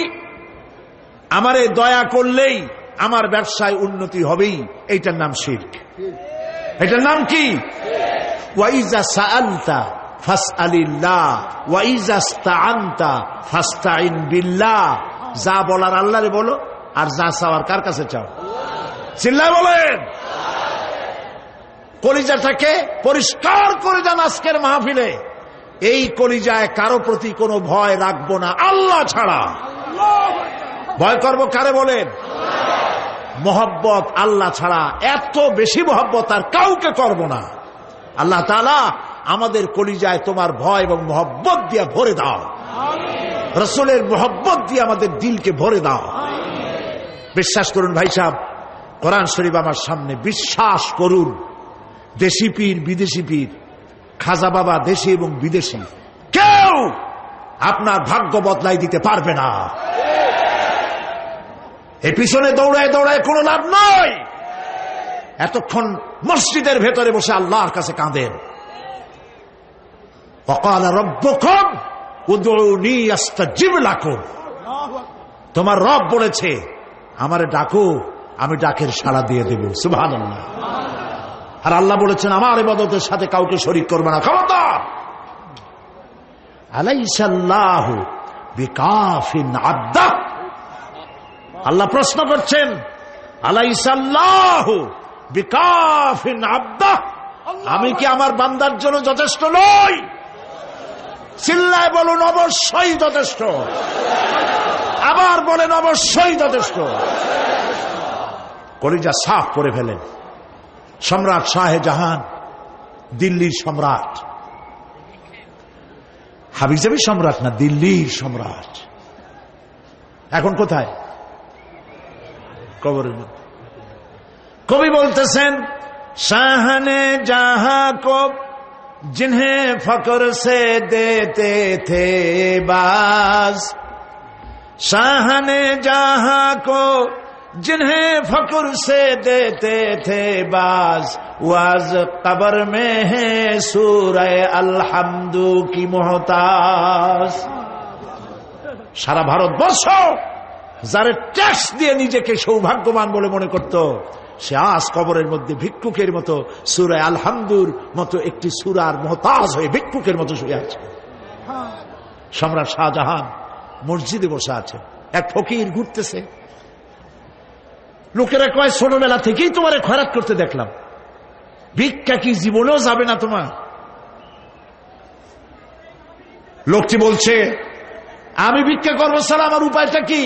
আমারে দয়া করলেই আমার ব্যবসায় উন্নতি হবেই, এইটার নাম শিরক। এটার নাম কি? ওয়াইজা সাআলতা ফাসআলিল্লাহ ওয়াইজা ইসতাআনতা ফাসতাইন বিল্লাহ। যা বলার আল্লাহরে বলো, আর যা চাওয়ার কার কাছে চাও? চিল্লায় বলেন। কলিজাটাকে পরিষ্কার করে যান আজকের মাহফিলে। এই কলিজায় কারো প্রতি কোনো ভয় রাখবো না আল্লাহ ছাড়া। ভয় করব কারে বলেন? মহব্বত আল্লাহ ছাড়া, এত বেশি মহব্বত আর কাউকে করব না। আল্লাহ তাআলা আমাদের কলিজায় তোমার ভয় এবং মহব্বত দিয়ে ভরে দাও। রাসূলের মহব্বত দিয়ে আমাদের দিলকে ভরে দাও। বিশ্বাস করুন ভাই সাহেব, কোরআন শরীফ আমার সামনে, বিশ্বাস করুন, দেশি পীর বিদেশি পীর, খাজা বাবা দেশি এবং বিদেশি, কেউ আপনার ভাগ্য বদলাই দিতে পারবে না। এর পিছনে দৌড়ায় দৌড়ায় কোনো লাভ নয়। এতক্ষণ মসজিদের ভেতরে বসে আল্লাহর কাছে কাঁদেন। ওয়াকালা রাব্বুকুম উদউনি আস্তাজিব লাকুম। তোমার রব বলেছে আমারে ডাকো, আমি ডাকের সাড়া দিয়ে দেব। সুবহানাল্লাহ। আর আল্লাহ বলেছেন আমার ইবাদতের সাথে কাউকে শরীক করবে না। খবরদার। আলাইসাল্লাহু বিকাফিন আবদা। আল্লাহ প্রশ্ন করছেন, আলাইসাল্লাহু বিকাফিন আবদা, আমি কি আমার বান্দার জন্য যথেষ্ট নই? চিল্লায় বলুন অবশ্যই যথেষ্ট, আবার বলেন অবশ্যই যথেষ্ট। কলিজা সাফ করে ফেলেন। সম্রাট শাহজাহান, দিল্লির সম্রাট, হাবিজাবি সম্রাট না, দিল্লির সম্রাট। এখন কোথায়? কবরের মধ্যে। কবি বলতেছেন, শাহনে জাহাঁ কো जिन्हें फकर से देते थे बाज, शाहने जहां को जिन्हें फकर से देते थे बाज, वाज कब्र में है सूरह अलहम्दु की मोहताज। সারা ভারতবর্ষ যারা ট্যাক্স দিয়ে নিজেকে সৌভাগ্যবান বলে মনে করত, সে আজ কবরের মধ্যে ভিক্ষুকের মতো সূরা আলহামদুর মতো একটি সূরার মুহতাজ হয়ে ভিক্ষুকের মতো শুয়ে আছে। সম্রাট শাহজাহান মসজিদে বসে আছে, এক ফকির ঘুরতেছে। লোকেরা কয়, ছোটবেলা থেকেই তোমার খয়রাত করতে দেখলাম, ভিক্ষা কি জীবনেও যাবে না তোমার? লোকটি বলছে, আমি ভিক্ষা করবো ছাড়া আমার উপায়টা কি?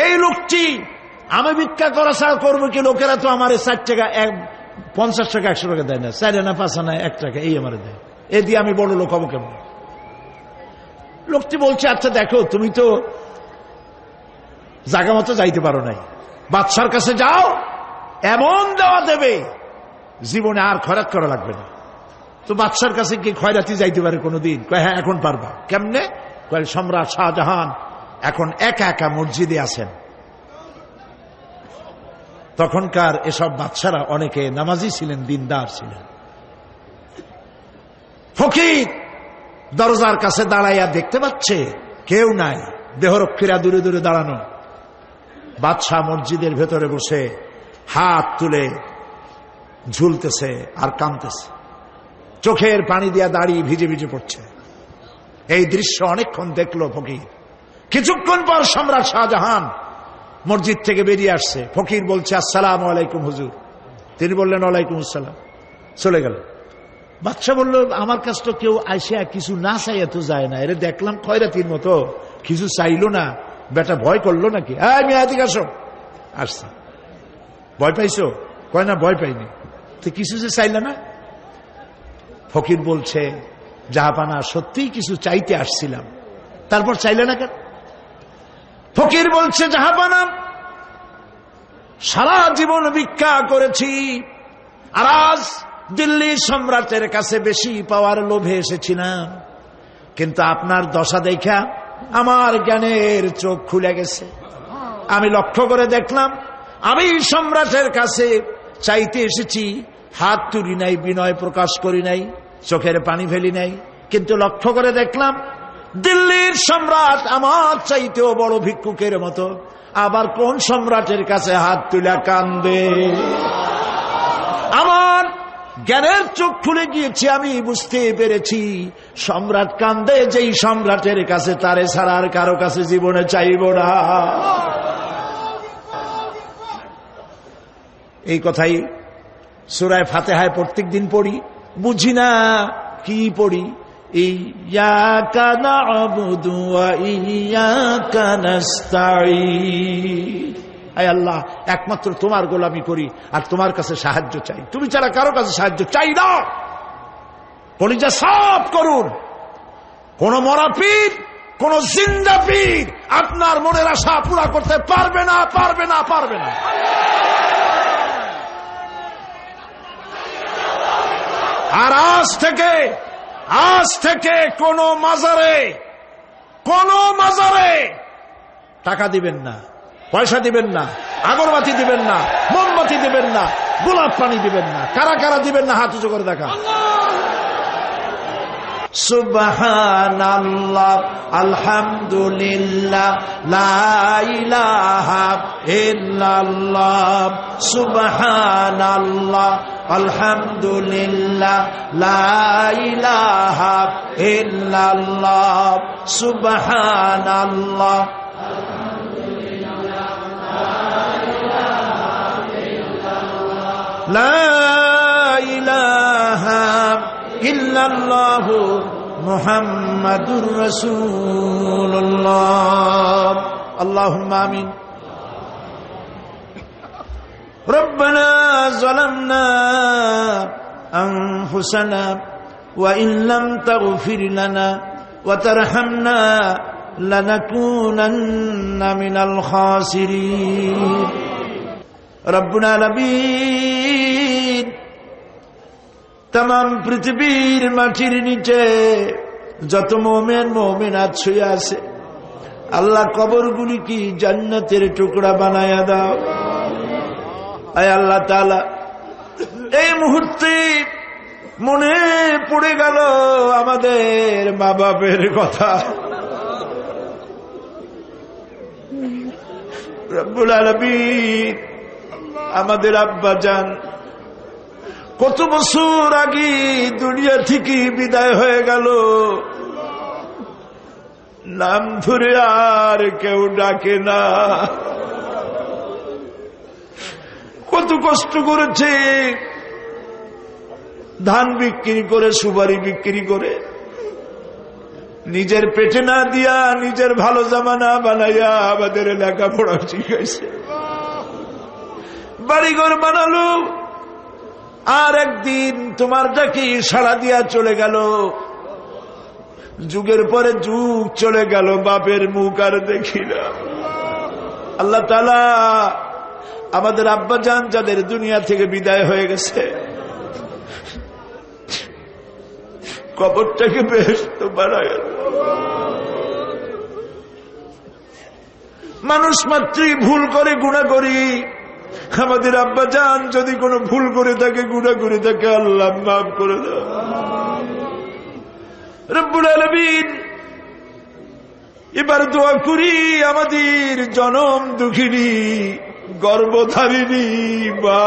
এই লোকটি, আমি ভিক্ষা করা ছাড়া করবো কি? লোকেরা তো আমার 60 টাকা, 50 টাকা, 100 টাকা দেয় না, 4 আনা 5 আনা 1 টাকা এই আমার দেয়, এ দিয়ে আমি বড় লোক হবো কেমন? লোকটি বলছে, আচ্ছা দেখো, তুমি তো জায়গা মতো যাইতে পারো নাই, বাদশার কাছে যাও, এমন দেওয়া দেবে জীবনে আর খয়রাত করা লাগবে না। তো বাদশার কাছে কি খয়রাতি যাইতে পারে কোনোদিন? কয়, হ্যাঁ এখন পারবা। কেমনে? কয়, সম্রাট শাহজাহান এখন একা একা মসজিদে আছেন। তখনকার এসব বাদশারা অনেকে নামাজি ছিলেন, দিনদার ছিলেন। ফকির দরজার কাছে দাঁড়াইয়া দেখতে পাচ্ছে কেউ নাই, দেহরক্ষীরা দূরে দূরে দাঁড়ানো। বাদশাহ মসজিদের ভেতরে বসে হাত তুলে ঝুলতেছে আর কাঁদতেছে, চোখের পানি দিয়া দাঁড়িয়ে ভিজে ভিজে পড়ছে। এই দৃশ্য অনেকক্ষণ দেখলো ফকির। কিছুক্ষণ পর সম্রাট শাহজাহান মসজিদ থেকে বেরিয়ে আসছে। ফকির বলছে, আসসালামু আলাইকুম হুজুর। তিনি বললেন, ওয়ালাইকুম আসসালাম, চলে গেল। বাদশা বলল, আমার কাছে তো কেউ আইসা কিছু না চাই এত যায় না, এর দেখলাম খয়রাতির মতো কিছু চাইলো না, বেটা ভয় করলো নাকি? আমি এদিকে আসো। আসছে। ভয় পাইছো? কয় না, ভয় পাইনি। তো কিছু যে চাইলে না? ফকির বলছে, জাহাপানা সত্যিই কিছু চাইতে আসছিলাম, তারপর চাইলে না কেন? ফকির বলছে, জাহাপানা সারা জীবন ভিক্ষা করেছি, আর আজ দিল্লি সম্রাটের কাছে বেশি পাওয়ার লোভে এসেছিলাম, কিন্তু আপনার দশা দেখা আমার জ্ঞানের চোখ খুলে গেছে। আমি লক্ষ্য করে দেখলাম, আমি সম্রাটের কাছে চাইতে এসেছি, হাত তুলি নাই, বিনয় প্রকাশ করি নাই, চোখের পানি ফেলি নাই, কিন্তু লক্ষ্য করে দেখলাম দিল্লির সম্রাট আমার চাইতেও বড় ভিক্ষুকের মতো। আবার কোন সম্রাটের কাছে হাত তুলে কান্দে? আমার জ্ঞানের চোখ খুলে গিয়েছে, আমি বুঝতে পেরেছি সম্রাট কান্দে যেই সম্রাটের কাছে, তারে ছাড়া আর কারো কাছে জীবনে চাইব না। এই কথাই সূরা ফাতিহায় প্রত্যেক দিন পড়ি, বুঝি না কি পড়ি। ইয়াকা না'বুদু ওয়া ইয়াকা নাস্তাঈন। আয় আল্লাহ, একমাত্র তোমার গোলামি করি আর তোমার কাছে সাহায্য চাই, তুমি ছাড়া কারো কাছে সাহায্য চাই না। কলিজা সাফ করুন। কোন মরা পীর, কোন জিন্দা পীর আপনার মনের আশা পুরা করতে পারবে না, পারবে না, পারবে না। আর আজ থেকে কোন মাজারে টাকা দিবেন না, পয়সা দিবেন না, আগরবাতি দিবেন না, মোমবাতি দিবেন না, গোলাপ পানি দিবেন না। কারা কারা দিবেন না হাত উঁচু করে দেখা। সুবহানাল্লাহ, আলহামদুলিল্লাহ, লা ইলাহা ইল্লাল্লাহ। সুবহানাল্লাহ, আলহামদুলিল্লাহ, লা ইলাহা ইল্লাল্লাহ। সুবহানাল্লাহ, লা ইলাহা ইল্লাল্লাহু মুহাম্মাদুর রাসূলুল্লাহ। আল্লাহুম্মা আমিন। রব্বানা যালামনা আনফুসানা ওয়া ইন লাম তাগফির লানা ওয়া তারহামনা লানাকুনান্না মিনাল খাসিরিন। রব্বুল আলামিন, তাম পৃথিবীর মাটির নিচে যত মুমিন মুমিনাত শুয়ে আছে, আল্লাহ কবরগুলি কি জান্নাতের টুকরা বানায়া দাও। আয় আল্লাহ তাআলা, এই মুহূর্তে মনে পড়ে গেল আমাদের মা বাপের কথা। রব্বুল আলামিন, আমাদের আব্বা জান কত বছর আগে দুনিয়া থেকে বিদায় হয়ে গেল, নাম ধরে আর কেউ ডাকে না। কত কষ্ট করেছে, ধান বিক্রি করে, সুপারি বিক্রি করে, নিজের পেটে না দিয়া নিজের ভালো জামা না বানাইয়া আমাদের লেখাপড়া শিখাইছে, বাড়িঘর বানালো। আর একদিন তোমার ডাকে সাড়া দিয়া চলে গেল। যুগের পরে যুগ চলে গেল, বাপের মুখ আর দেখি না। আল্লাহ তাআলা, আমাদের আব্বা জান যাদের দুনিয়া থেকে বিদায় হয়ে গেছে, কবরটাকে বেহেশত বানায়। মানুষ মাত্রই ভুল করে, গুনাহ করি। আমাদের আব্বা জান যদি কোনো ভুল করে থাকে, গুনাহ করে থাকে, আল্লাহ মাফ করে দাও। রব্বুল আলামিন, এবার দোয়া করি আমাদের জনম দুঃখিনী গর্ভধারিণী মা,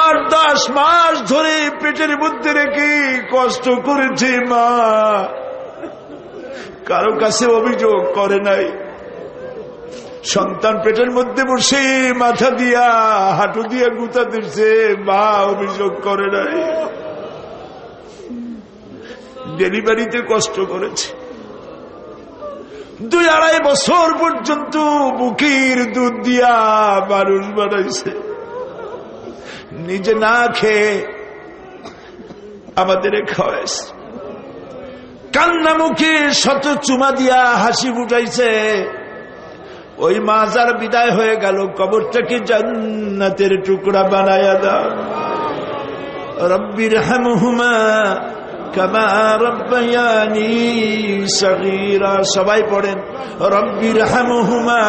8-10 মাস ধরে পেটের মধ্যে রেখে কষ্ট করেছে মা, কারো কাছে অভিযোগ করে নাই। সন্তান পেটের মধ্যে বসে মাথা দিয়া হাঁটু দিয়া গুতা দিচ্ছে, মা অভিযোগ করে নাই। ডেলিভারিতে কষ্ট করেছে, 2-2.5 বছর পর্যন্ত বুকের দুধ দিয়া মানুষ বানাইছে, নিজে না খেয়ে আমাদের খাওয়াইছে, কান্না মুখে শত চুমা দিয়া হাসি ফুটাইছে। ওই মা যার বিদায় হয়ে গেল, কবরটাকে জান্নাতের টুকরা বানায়া দাও। রব্বির হামহুমা কামা রব্বায়ানি সগীরা। সবাই পড়েন, রব্বির হামহুমা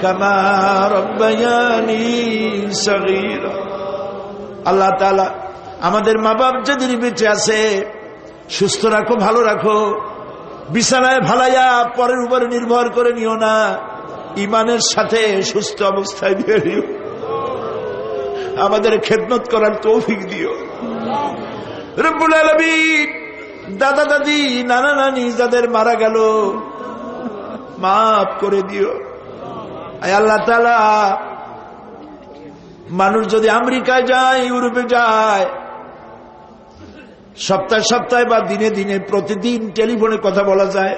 কামা রব্বায়ানি সগীরা। আল্লাহ তাআলা, আমাদের মা বাপ যাদের বেঁচে আছে, সুস্থ রাখো, ভালো রাখো। বিছানায় ভালাইয়া পরের উপরে নির্ভর করে নিও না, ইমানের সাথে সুস্থ অবস্থায় দিয়ে দিও। আমাদের খেদমত করার তৌফিক দিও। রব্বুল আলামিন, দাদা দাদি, নানা নানি যাদের মারা গেল, মাফ করে দিও। আয় আল্লাহ তাআলা, মানুষ যদি আমেরিকায় যায়, ইউরোপে যায়, সপ্তাহে সপ্তাহে বা দিনে দিনে প্রতিদিন টেলিফোনে কথা বলা যায়,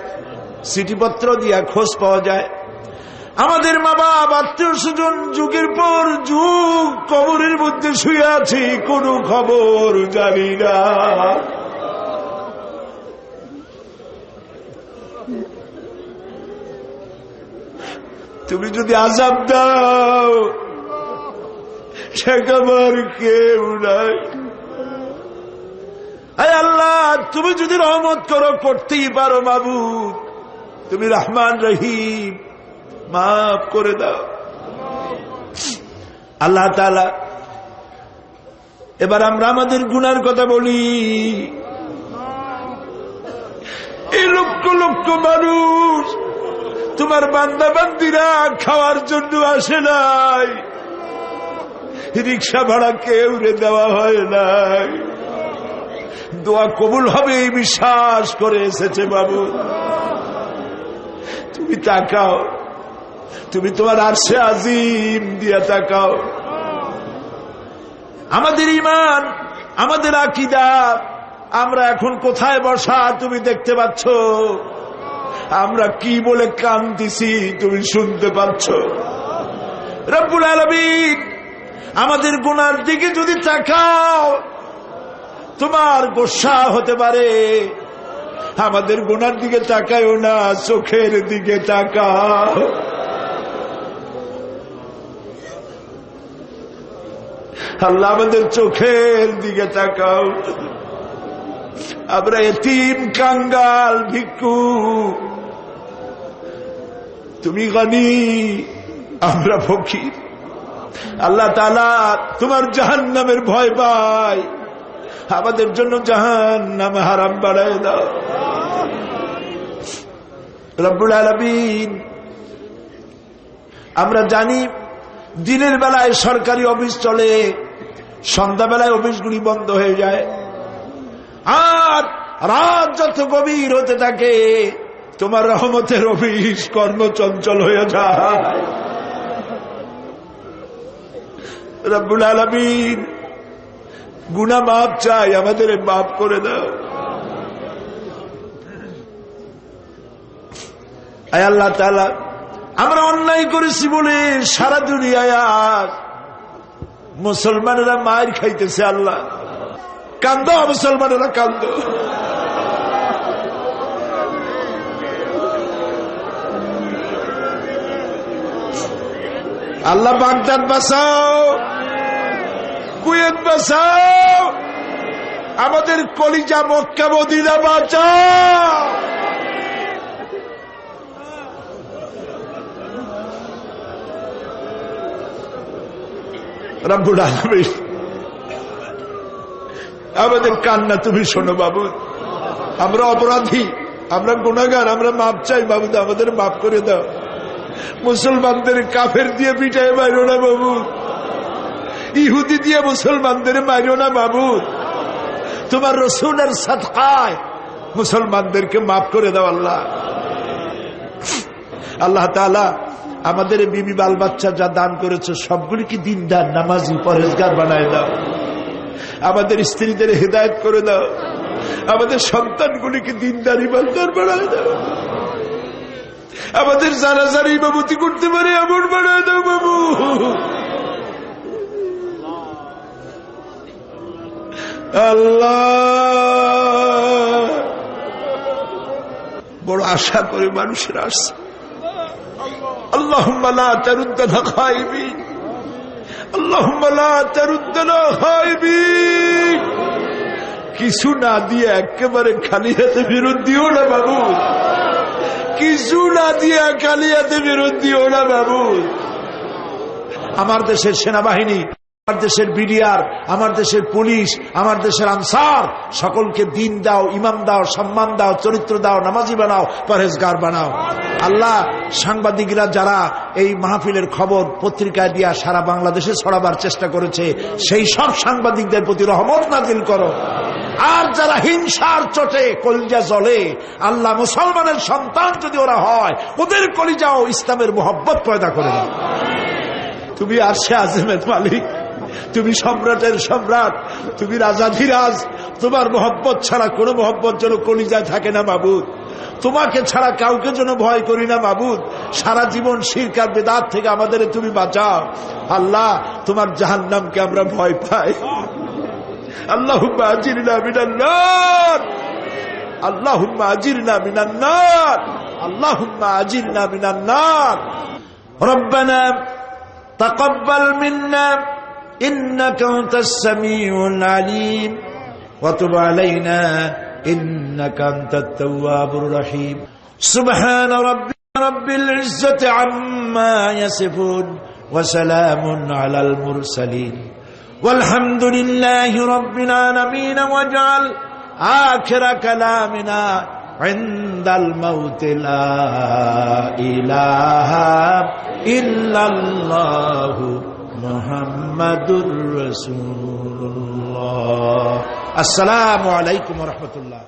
চিঠিপত্র দিয়া খোঁজ পাওয়া যায়। আমাদের মা বাপ, আত্মীয় স্বজন যুগের পর যুগ কবরের মধ্যে শুয়ে আছি, কোনো খবর জানি না। তুমি যদি আযাব দাও, ঠেকাবার কেউ নাই। আয় আল্লাহ, তুমি যদি রহমত করো, করতেই পারো মাবুদ, তুমি রহমান রহিম, মাফ করে দাও। আল্লাহ তাআলা, এবার আমরা আমাদের গুনার কথা বলি। এই লক্ষ লক্ষ মানুষ তোমার বান্দা বান্দিরা খাওয়ার জন্য আসে নাই, রিক্সা ভাড়া কেউ দেওয়া হয় নাই, দোয়া কবুল হবে এই বিশ্বাস করে এসেছে। বাবু, তুমি তাকাও, তুমি তোমার আরশে আজিম দিয়া তাকাও। আমাদের ঈমান, আমাদের আকীদা, আমরা এখন কোথায় বসা তুমি দেখতে পাচ্ছ। আমরা কি বলে কাঁদতেছি তুমি শুনতে পাচ্ছ। রব্বুল আলামিন আমাদের গুনার দিকে যদি তাকাও তোমার গোসা হতে পারে। আমাদের গুনার দিকে তাকায়ও না, চোখের দিকে তাকাও। আল্লাহ আমাদের চোখের দিকে তাকাও। আমরা এতিম, কাঙ্গাল, ভিক্ষু, তুমি গনি, আমরা ফকির। আল্লাহ তাআলা তোমার জাহান্নামের ভয় পাই, আমাদের জন্য জাহান্নাম হারাম বানায় দাও। রব্বুল আলামিন আমরা জানি দিনের বেলায় সরকারি অফিস চলে, সন্ধ্যাবেলায় অফিসগুলি বন্ধ হয়ে যায়, আর রাত যত গভীর হতে থাকে তোমার রহমতের অফিস কর্মচঞ্চল হয়ে যায়। রব্বুল আলামিন গুনাহ মাফ চাই, আমাদের মাফ করে দাও। আয় আল্লাহ তাআলা, আমরা অন্যায় করেছি বলে সারা দুনিয়ায় মুসলমানেরা মার খাইতেছে। আল্লাহ কান্দো, মুসলমানেরা কান্দো। আল্লাহ বাগদাদ বাঁচাও, কুয়েত বাঁচাও, আমাদের কলিজা মক্কা মদিনা বাঁচাও। রব্বুল আলামিন আমাদের কান্না তুমি শোনো বাবু। আমরা অপরাধী, আমরা গুনাহগার, আমরা মাপ চাই বাবু, আমাদের মাফ করে দাও। মুসলমানদের কাফের দিয়ে পিটায় মারো না বাবু, ইহুদি দিয়ে মুসলমানদের মারো না বাবু। তোমার রাসূলের সাদকায় মুসলমানদেরকে মাফ করে দাও আল্লাহ। আল্লাহ তাআলা আমাদের বিবি বাল বাচ্চা যা দান করেছে সবগুলিকে দিনদার, নামাজি, পরেজগার বানায় দাও। আমাদের স্ত্রীদের হেদায়েত করে দাও, আমাদের সন্তানগুলিকে দিনদার, ইমানদার বানায় দাও। আমাদের যারা যারা ইমামতি করতে পারে এমন বানায় দাও বাবু। আল্লাহ বড় আশা করে মানুষের আসছে। اللهم لا تردنا خائبين، اللهم لا تردنا خائبين। কিছু না দিয়ে একেবারে খালি হাতে ফেরত দিও না বাবু, কিছু না দিয়ে খালি হাতে ফেরত দিও না বাবু। আমার দেশের সেনাবাহিনী, আমার দেশের বিডিআর, আমার দেশের পুলিশ, আমার দেশের আনসার সকলকে দিন দাও, ইমাম দাও, সম্মান দাও, চরিত্র দাও, নামাজি বানাও, পরহেজগার বানাও। আল্লাহ সাংবাদিকরা যারা এই মাহফিলের খবর পত্রিকায় দিয়া সারা বাংলাদেশে ছড়াবার চেষ্টা করেছে, সেই সব সাংবাদিকদের প্রতি রহমত নাজিল করো। আর যারা হিংসার চোটে কলিজা জ্বলে, আল্লাহ মুসলমানের সন্তান যদি ওরা হয়, ওদের কলিজাও ইসলামের মোহব্বত পয়দা করে দাও। তুমি আরশে আজিমের মালিক, তুমি সম্রাটের সম্রাট, তুমি রাজাধিরাজ। তোমার মোহব্বত ছাড়া কোনো মোহব্বত যেন কলিজায় থাকে না মাবুদ। তোমাকে ছাড়া কাউকে যেন ভয় করি না মাবুদ। সারা জীবন শিরক আর বিদআত থেকে আমাদের তুমি বাঁচাও আল্লাহ। তোমার জাহান্নামকে আমরা ভয় পাই। আল্লাহুম্মা আজিরনা মিনান নার, আল্লাহুম্মা আজিরনা মিনান নার, আল্লাহুম্মা আজিরনা মিনান নার। রব্বানা তাকাব্বাল মিন্না إنك أنت السميع العليم وتب علينا إنك أنت التواب الرحيم سبحان رب العزة عما يصفون وسلام على المرسلين والحمد لله رب العالمين واجعل آخر كلامنا عند الموت لا إله إلا الله মুহাম্মাদুর রাসূলুল্লাহ। আসসালামু আলাইকুম ওয়া রাহমাতুল্লাহ।